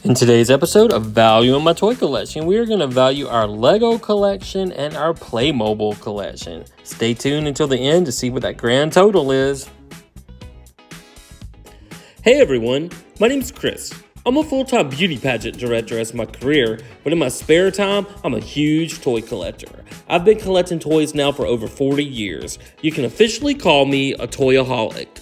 In today's episode of Value in My Toy Collection, we are going to value our Lego collection and our Playmobil collection. Stay tuned until the end to see what that grand total is. Hey everyone, my name's Chris. I'm a full-time beauty pageant director as my career, but in my spare time, I'm a huge toy collector. I've been collecting toys now for over 40 years. You can officially call me a toyaholic.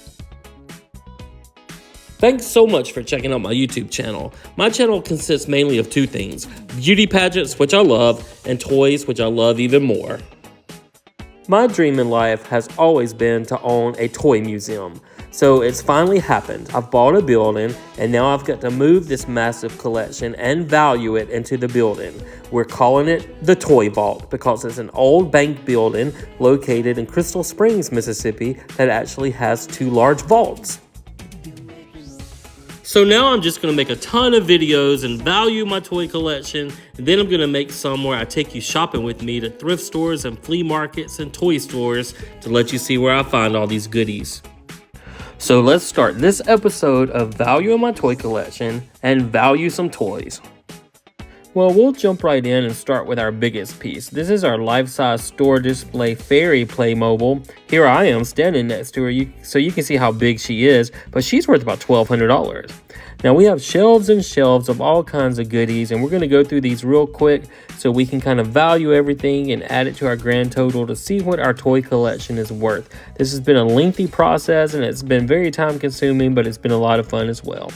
Thanks so much for checking out my YouTube channel. My channel consists mainly of two things: beauty pageants, which I love, and toys, which I love even more. My dream in life has always been to own a toy museum. So it's finally happened. I've bought a building, and now I've got to move this massive collection and value it into the building. We're calling it the Toy Vault because it's an old bank building located in Crystal Springs, Mississippi that actually has two large vaults. So now I'm just going to make a ton of videos and value my toy collection, and then I'm going to make some where I take you shopping with me to thrift stores and flea markets and toy stores to let you see where I find all these goodies. So let's start this episode of Value in My Toy Collection and value some toys. Well, we'll jump right in and start with our biggest piece. This is our life-size store display fairy Playmobil. Here I am standing next to her so you can see how big she is, but she's worth about $1,200. Now we have shelves and shelves of all kinds of goodies, and we're going to go through these real quick so we can kind of value everything and add it to our grand total to see what our toy collection is worth. This has been a lengthy process and it's been very time consuming, but it's been a lot of fun as well.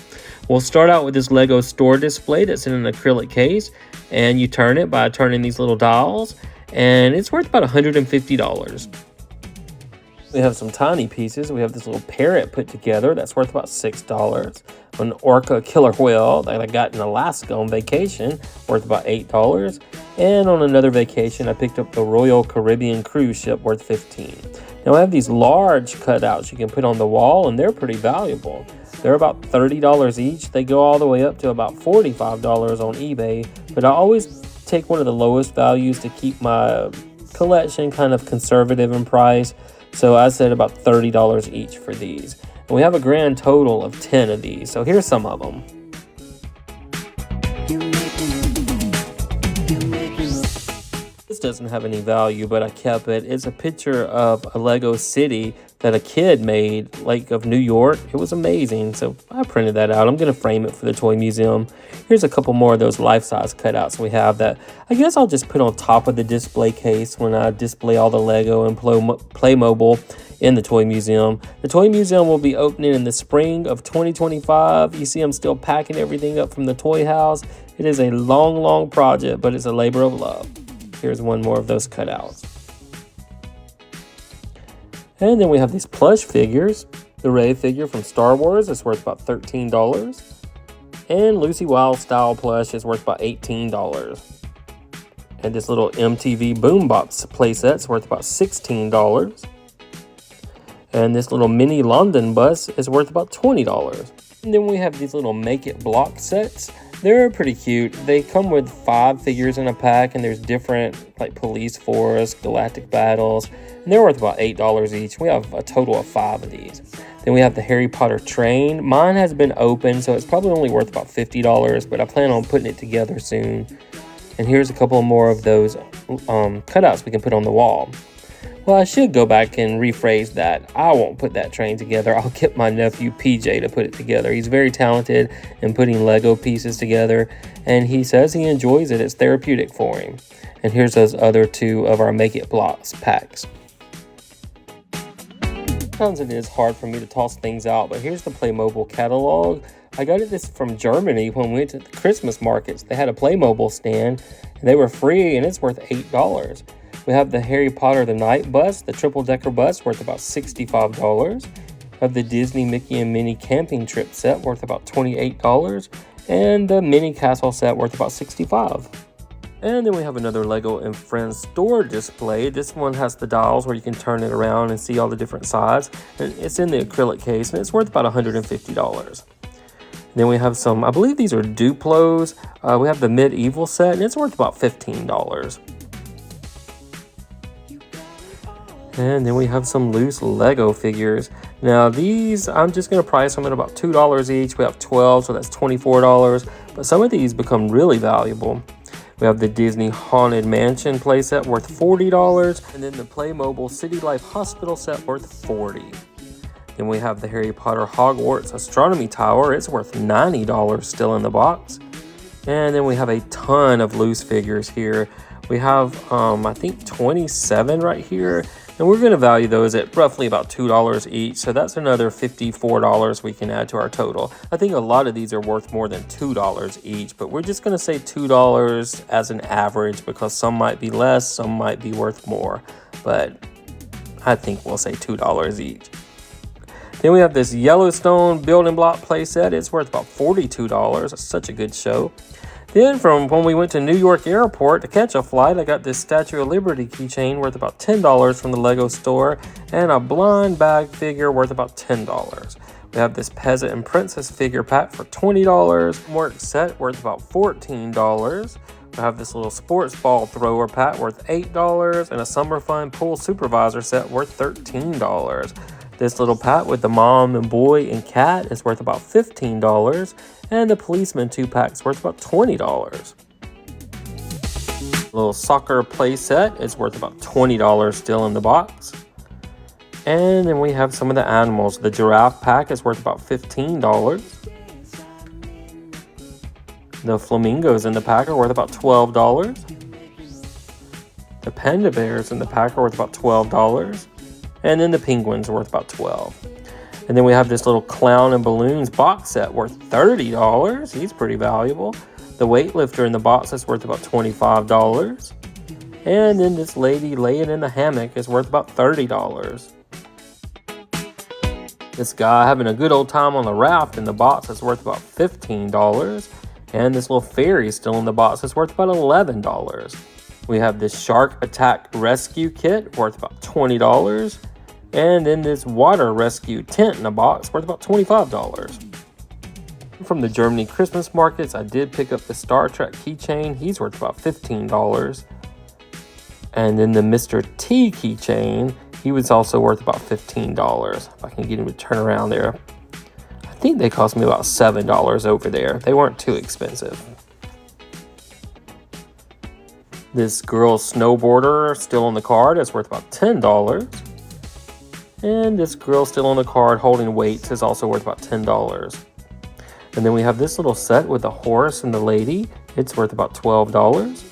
We'll start out with this Lego store display that's in an acrylic case, and you turn it by turning these little dials, and it's worth about $150. We have some tiny pieces. We have this little parrot put together that's worth about $6. An orca killer whale that I got in Alaska on vacation, worth about $8. And on another vacation, I picked up the Royal Caribbean cruise ship, worth $15. Now I have these large cutouts you can put on the wall, and they're pretty valuable. They're about $30 each. They go all the way up to about $45 on eBay, but I always take one of the lowest values to keep my collection kind of conservative in price. So I said about $30 each for these. And we have a grand total of 10 of these. So here's some of them. This doesn't have any value, but I kept it. It's a picture of a Lego city that a kid made, like of New York. It was amazing, so I printed that out. I'm going to frame it for the toy museum. Here's a couple more of those life-size cutouts we have that I guess I'll just put on top of the display case when I display all the Lego and Playmobil in the toy museum. The toy museum will be opening in the spring of 2025. You see I'm still packing everything up from the toy house. It is a long project, but it's a labor of love. Here's one more of those cutouts. And then we have these plush figures. The Rey figure from Star Wars is worth about $13. And Lucy Wilde style plush is worth about $18. And this little MTV Boombox playset's worth about $16. And this little mini London bus is worth about $20. And then we have these little Make It block sets. They're pretty cute. They come with 5 figures in a pack, and there's different like police force, galactic battles, and they're worth about $8 each. We have a total of 5 of these. Then we have the Harry Potter train. Mine has been open, so it's probably only worth about $50, but I plan on putting it together soon. And here's a couple more of those cutouts we can put on the wall. Well, I should go back and rephrase that. I won't put that train together. I'll get my nephew PJ to put it together. He's very talented in putting Lego pieces together, and he says he enjoys it. It's therapeutic for him. And here's those other 2 of our Make It blocks packs. Sometimes it is hard for me to toss things out, but here's the Playmobil catalog. I got this from Germany when we went to the Christmas markets. They had a Playmobil stand, and they were free, and it's worth $8. We have the Harry Potter the Night Bus, the triple-decker bus, worth about $65. We have the Disney Mickey and Minnie camping trip set, worth about $28. And the mini castle set, worth about $65. And then we have another Lego and Friends store display. This one has the dials where you can turn it around and see all the different sides. And it's in the acrylic case, and it's worth about $150. Then we have some, I believe these are Duplos. We have the medieval set, and it's worth about $15. And then we have some loose Lego figures. Now these, I'm just going to price them at about $2 each. We have 12, so that's $24. But some of these become really valuable. We have the Disney Haunted Mansion playset worth $40. And then the Playmobil City Life Hospital set worth $40. Then we have the Harry Potter Hogwarts Astronomy Tower. It's worth $90 still in the box. And then we have a ton of loose figures here. We have, I think 27 right here. And we're going to value those at roughly about $2 each. So that's another $54 we can add to our total. I think a lot of these are worth more than $2 each, but we're just going to say $2 as an average because some might be less, some might be worth more. But I think we'll say $2 each. Then we have this Yellowstone building block playset. It's worth about $42. It's such a good show. Then from when we went to New York Airport to catch a flight, I got this Statue of Liberty keychain worth about $10 from the Lego store and a blonde bag figure worth about $10. We have this Peasant and Princess figure pack for $20, work set worth about $14. We have this little sports ball thrower pack worth $8 and a Summer Fun pool supervisor set worth $13. This little pack with the mom and boy and cat is worth about $15, and the policeman 2-pack's worth about $20. Little soccer play set is worth about $20 still in the box. And then we have some of the animals. The giraffe pack is worth about $15. The flamingos in the pack are worth about $12. The panda bears in the pack are worth about $12. And then the penguins are worth about $12. And then we have this little clown and balloons box set worth $30. He's pretty valuable. The weightlifter in the box is worth about $25. And then this lady laying in the hammock is worth about $30. This guy having a good old time on the raft in the box is worth about $15. And this little fairy still in the box is worth about $11. We have this shark attack rescue kit worth about $20. And then this water rescue tent in a box worth about $25. From the Germany Christmas markets, I did pick up the Star Trek keychain. He's worth about $15. And then the Mr. T keychain, he was also worth about $15. If I can get him to turn around there. I think they cost me about $7 over there. They weren't too expensive. This girl snowboarder still on the card is worth about $10. And this girl still on the card holding weights is also worth about $10. And then we have this little set with the horse and the lady. It's worth about $12.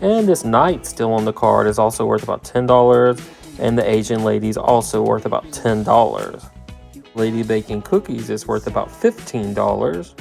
And this knight still on the card is also worth about $10. And the Asian lady's also worth about $10. Lady baking cookies is worth about $15.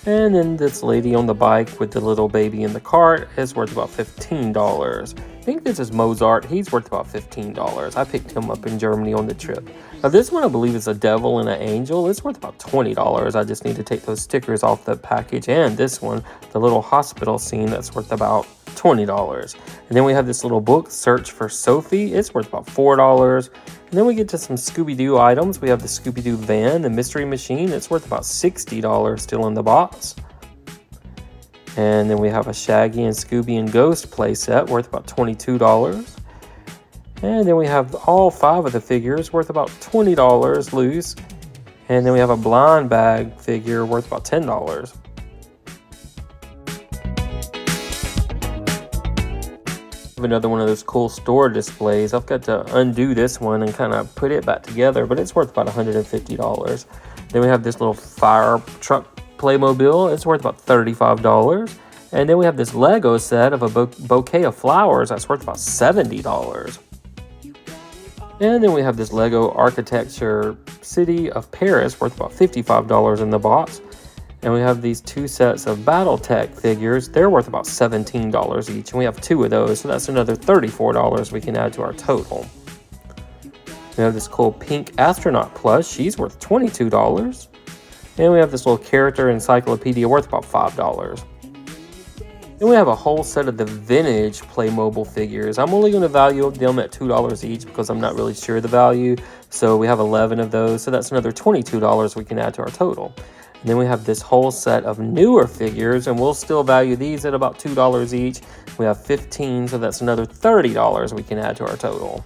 And then this lady on the bike with the little baby in the cart is worth about $15. I think this is Mozart. He's worth about $15. I picked him up in Germany on the trip. Now this one I believe is a devil and an angel. It's worth about $20. I just need to take those stickers off the package. And this one, the little hospital scene, that's worth about $20. And then we have this little book, Search for Sophie. It's worth about $4. And then we get to some Scooby-Doo items. We have the Scooby-Doo van, the Mystery Machine. It's worth about $60 still in the box. And then we have a Shaggy and Scooby and Ghost playset worth about $22. And then we have all 5 of the figures worth about $20 loose. And then we have a blind bag figure worth about $10. Another one of those cool store displays. I've got to undo this one and kind of put it back together, but it's worth about $150. Then we have this little fire truck Playmobil. It's worth about $35. And then we have this Lego set of a bouquet of flowers that's worth about $70. And then we have this Lego Architecture City of Paris worth about $55 in the box. And we have these 2 sets of Battletech figures. They're worth about $17 each. And we have 2 of those, so that's another $34 we can add to our total. We have this cool pink astronaut plush. She's worth $22. And we have this little character encyclopedia worth about $5. Then we have a whole set of the vintage Playmobil figures. I'm only going to value them at $2 each because I'm not really sure the value. So we have 11 of those, so that's another $22 we can add to our total. And then we have this whole set of newer figures, and we'll still value these at about $2 each. We have 15, so that's another $30 we can add to our total.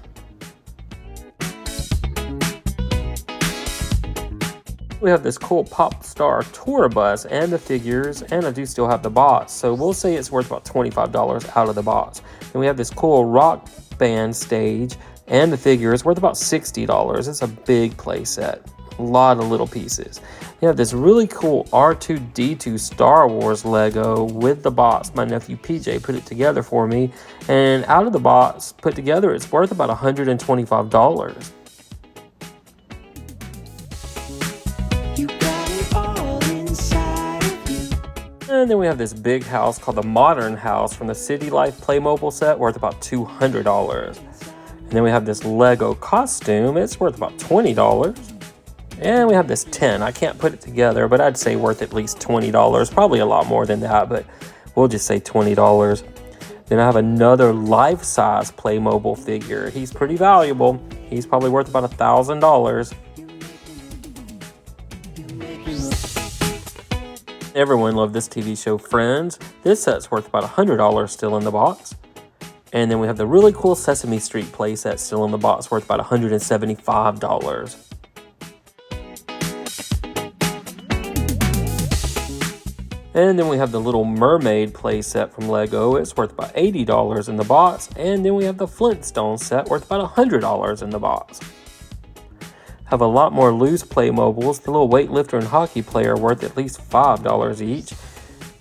We have this cool pop star tour bus and the figures, and I do still have the box. So we'll say it's worth about $25 out of the box. And we have this cool rock band stage and the figures worth about $60. It's a big play set. A lot of little pieces. You have this really cool R2-D2 Star Wars Lego with the box. My nephew PJ put it together for me. And out of the box put together, it's worth about $125. And then we have this big house called the Modern House from the City Life Playmobil set, worth about $200. And then we have this Lego costume. It's worth about $20. And we have this tin. I can't put it together, but I'd say worth at least $20. Probably a lot more than that, but we'll just say $20. Then I have another life-size Playmobil figure. He's pretty valuable. He's probably worth about $1,000. Everyone loved this TV show, Friends. This set's worth about $100 still in the box. And then we have the really cool Sesame Street playset still in the box, worth about $175. And then we have the Little Mermaid playset from Lego. It's worth about $80 in the box. And then we have the Flintstone set, worth about $100 in the box. Have a lot more loose Playmobiles. The little weightlifter and hockey player worth at least $5 each.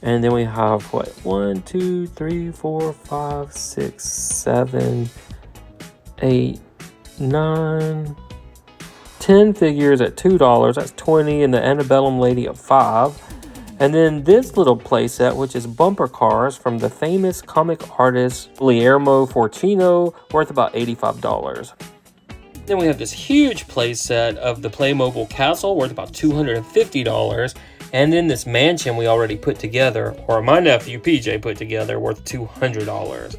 And then we have what? 1, 2, 3, 4, 5, 6, 7, 8, 9, 10 figures at $2. That's 20, and the Antebellum lady at $5. And then this little playset, which is bumper cars from the famous comic artist Guillermo Fortino, worth about $85. Then we have this huge playset of the Playmobil castle, worth about $250. And then this mansion we already put together, or my nephew PJ put together, worth $200.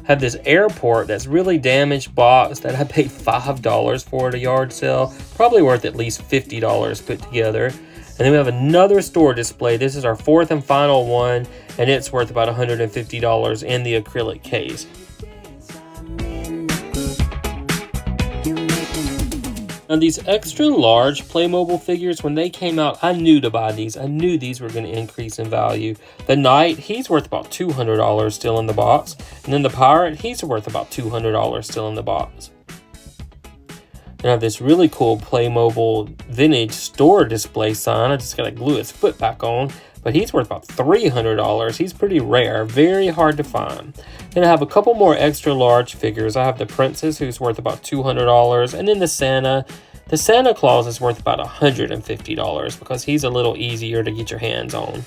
Have this airport that's really damaged box that I paid $5 for at a yard sale, probably worth at least $50 put together. And then we have another store display. This is our fourth and final one, and it's worth about $150 in the acrylic case. Now these extra large Playmobil figures, when they came out, I knew to buy these. I knew these were going to increase in value. The Knight, he's worth about $200 still in the box. And then the Pirate, he's worth about $200 still in the box. Then I have this really cool Playmobil vintage store display sign. I just got to glue his foot back on. But he's worth about $300. He's pretty rare, very hard to find. Then I have a couple more extra large figures. I have the Princess, who's worth about $200, and then the Santa. The Santa Claus is worth about $150 because he's a little easier to get your hands on.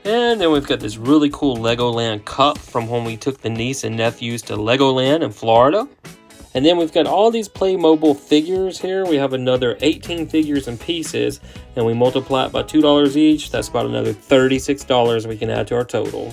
And then we've got this really cool Legoland cup from when we took the niece and nephews to Legoland in Florida. And then we've got all these Playmobil figures here. We have another 18 figures and pieces, and we multiply it by $2 each. That's about another $36 we can add to our total.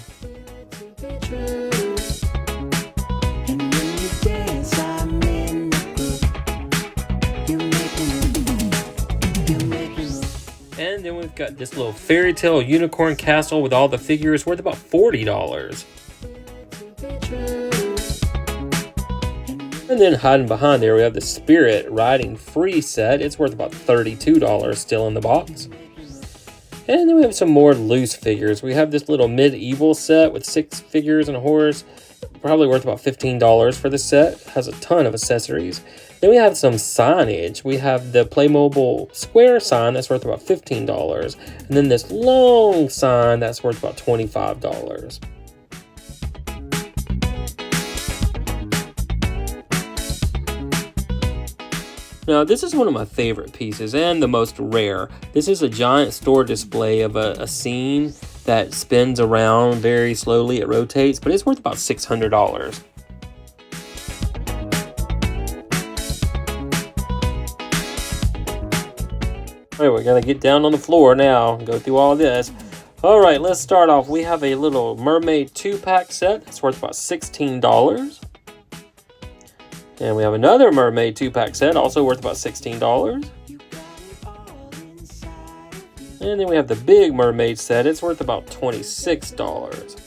And then we've got this little fairy tale unicorn castle with all the figures, worth about $40. And then hiding behind there, we have the Spirit Riding Free set. It's worth about $32 still in the box. And then we have some more loose figures. We have this little medieval set with 6 figures and a horse. Probably worth about $15 for the set. Has a ton of accessories. Then we have some signage. We have the Playmobil square sign that's worth about $15. And then this long sign that's worth about $25. Now, this is one of my favorite pieces and the most rare. This is a giant store display of a scene that spins around very slowly. It rotates, but it's worth about $600. All right, we're going to get down on the floor now and go through all this. All right, let's start off. We have a little Mermaid 2-pack set. It's worth about $16. And we have another Mermaid 2-pack set, also worth about $16. And then we have the big Mermaid set. It's worth about $26.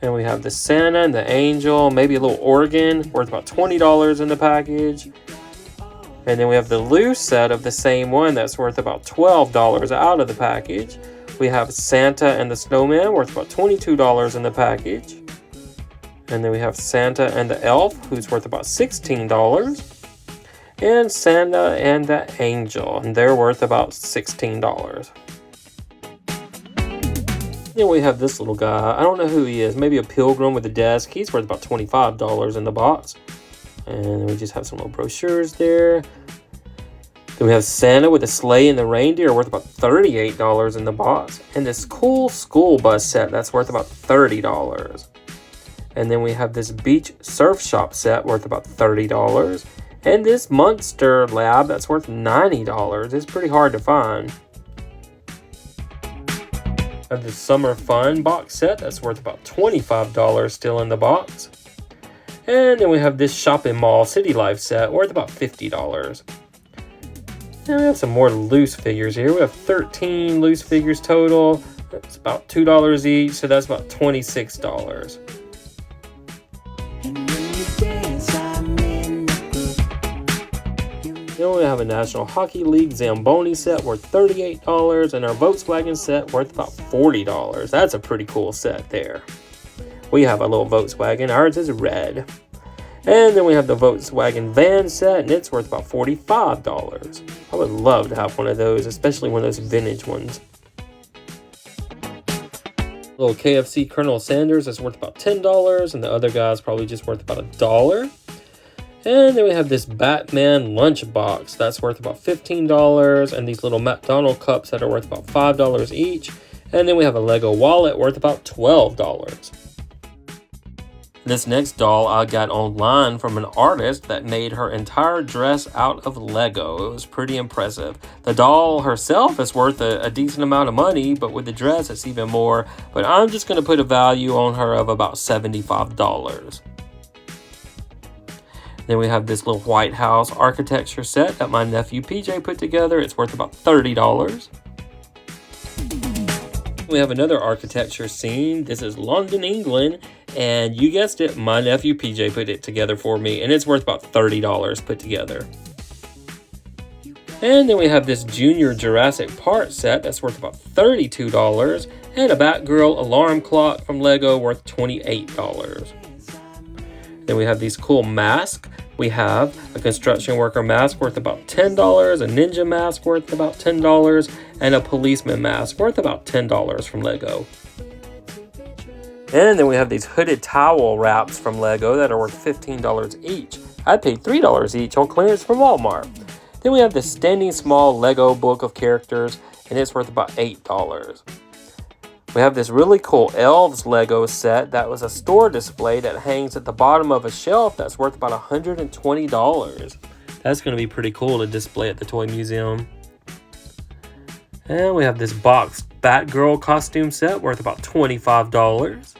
And we have the Santa and the Angel, maybe a little organ, worth about $20 in the package. And then we have the loose set of the same one that's worth about $12 out of the package. We have Santa and the Snowman, worth about $22 in the package. And then we have Santa and the Elf, who's worth about $16. And Santa and the Angel, and they're worth about $16. Then we have this little guy. I don't know who he is. Maybe a pilgrim with a desk. He's worth about $25 in the box. And then we just have some little brochures there. Then we have Santa with a sleigh and the reindeer, worth about $38 in the box. And this cool school bus set that's worth about $30. And then we have this beach surf shop set worth about $30. And this Monster Lab that's worth $90. It's pretty hard to find. We have this Summer Fun box set that's worth about $25 still in the box. And then we have this Shopping Mall City Life set worth about $50. And we have some more loose figures here. We have 13 loose figures total. That's about $2 each, so that's about $26. Then we have a National Hockey League Zamboni set worth $38 and our Volkswagen set worth about $40. That's a pretty cool set there. We have a little Volkswagen. Ours is red. And then we have the Volkswagen van set and it's worth about $45. I would love to have one of those, especially one of those vintage ones. Little KFC Colonel Sanders is worth about $10 and the other guy's probably just worth about $1. And then we have this Batman lunchbox that's worth about $15 and these little McDonald's cups that are worth about $5 each. And then we have a Lego wallet worth about $12. This next doll I got online from an artist that made her entire dress out of Lego. It was pretty impressive. The doll herself is worth a decent amount of money, but with the dress it's even more. But I'm just going to put a value on her of about $75. Then we have this little White House architecture set that my nephew PJ put together. It's worth about $30. We have another architecture scene. This is London, England. And you guessed it, my nephew PJ put it together for me. And it's worth about $30 put together. And then we have this Junior Jurassic Park set that's worth about $32. And a Batgirl alarm clock from Lego worth $28. Then we have these cool masks. We have a construction worker mask worth about $10, a ninja mask worth about $10, and a policeman mask worth about $10 from Lego. And then we have these hooded towel wraps from Lego that are worth $15 each. I paid $3 each on clearance from Walmart. Then we have this standing small Lego book of characters, and it's worth about $8. We have this really cool Elves Lego set that was a store display that hangs at the bottom of a shelf that's worth about $120. That's going to be pretty cool to display at the toy museum. And we have this boxed Batgirl costume set worth about $25.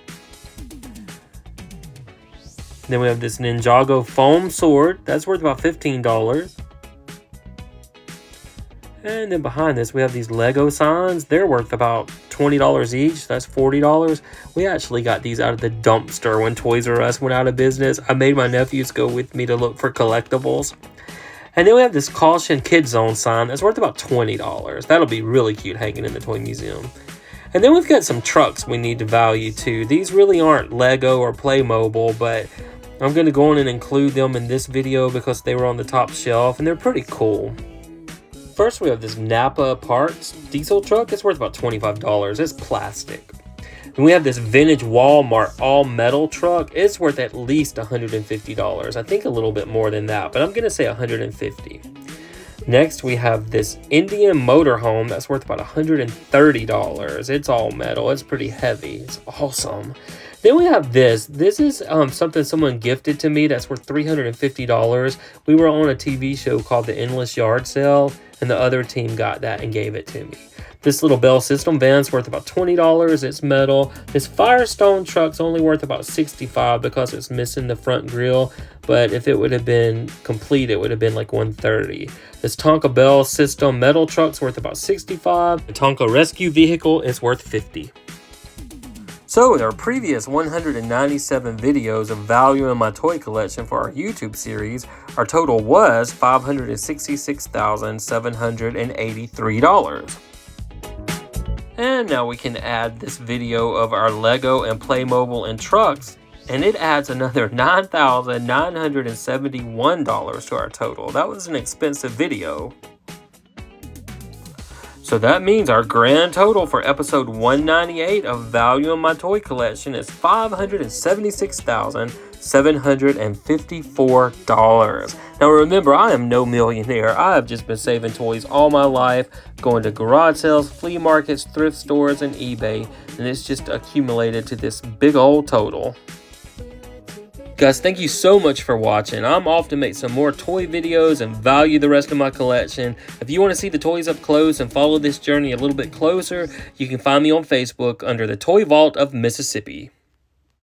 Then we have this Ninjago foam sword that's worth about $15. And then behind this, we have these Lego signs. They're worth about $20 each. That's $40. We actually got these out of the dumpster when Toys R Us went out of business. I made my nephews go with me to look for collectibles. And then we have this Caution Kids Zone sign that's worth about $20. That'll be really cute hanging in the toy museum. And then we've got some trucks we need to value too. These really aren't Lego or Playmobil, but I'm going to go on and include them in this video because they were on the top shelf and they're pretty cool. First, we have this Napa Parts diesel truck. It's worth about $25. It's plastic. And we have this vintage Walmart all-metal truck. It's worth at least $150. I think a little bit more than that, but I'm going to say $150. Next, we have this Indian motorhome that's worth about $130. It's all metal. It's pretty heavy. It's awesome. Then we have this. This is something someone gifted to me that's worth $350. We were on a TV show called The Endless Yard Sale, and the other team got that and gave it to me. This little Bell System van's worth about $20. It's metal. This Firestone truck's only worth about $65 because it's missing the front grille. But if it would have been complete, it would have been like $130. This Tonka Bell System metal truck's worth about $65. The Tonka Rescue vehicle is worth $50. So in our previous 197 videos of value in my toy collection for our YouTube series, our total was $566,783. And now we can add this video of our Lego and Playmobil and trucks, and it adds another $9,971 to our total. That was an expensive video. So that means our grand total for episode 198 of Value in My Toy Collection is $576,754. Now remember, I am no millionaire. I have just been saving toys all my life, going to garage sales, flea markets, thrift stores, and eBay, and it's just accumulated to this big old total. Guys, thank you so much for watching. I'm off to make some more toy videos and value the rest of my collection. If you want to see the toys up close and follow this journey a little bit closer, you can find me on Facebook under the Toy Vault of Mississippi.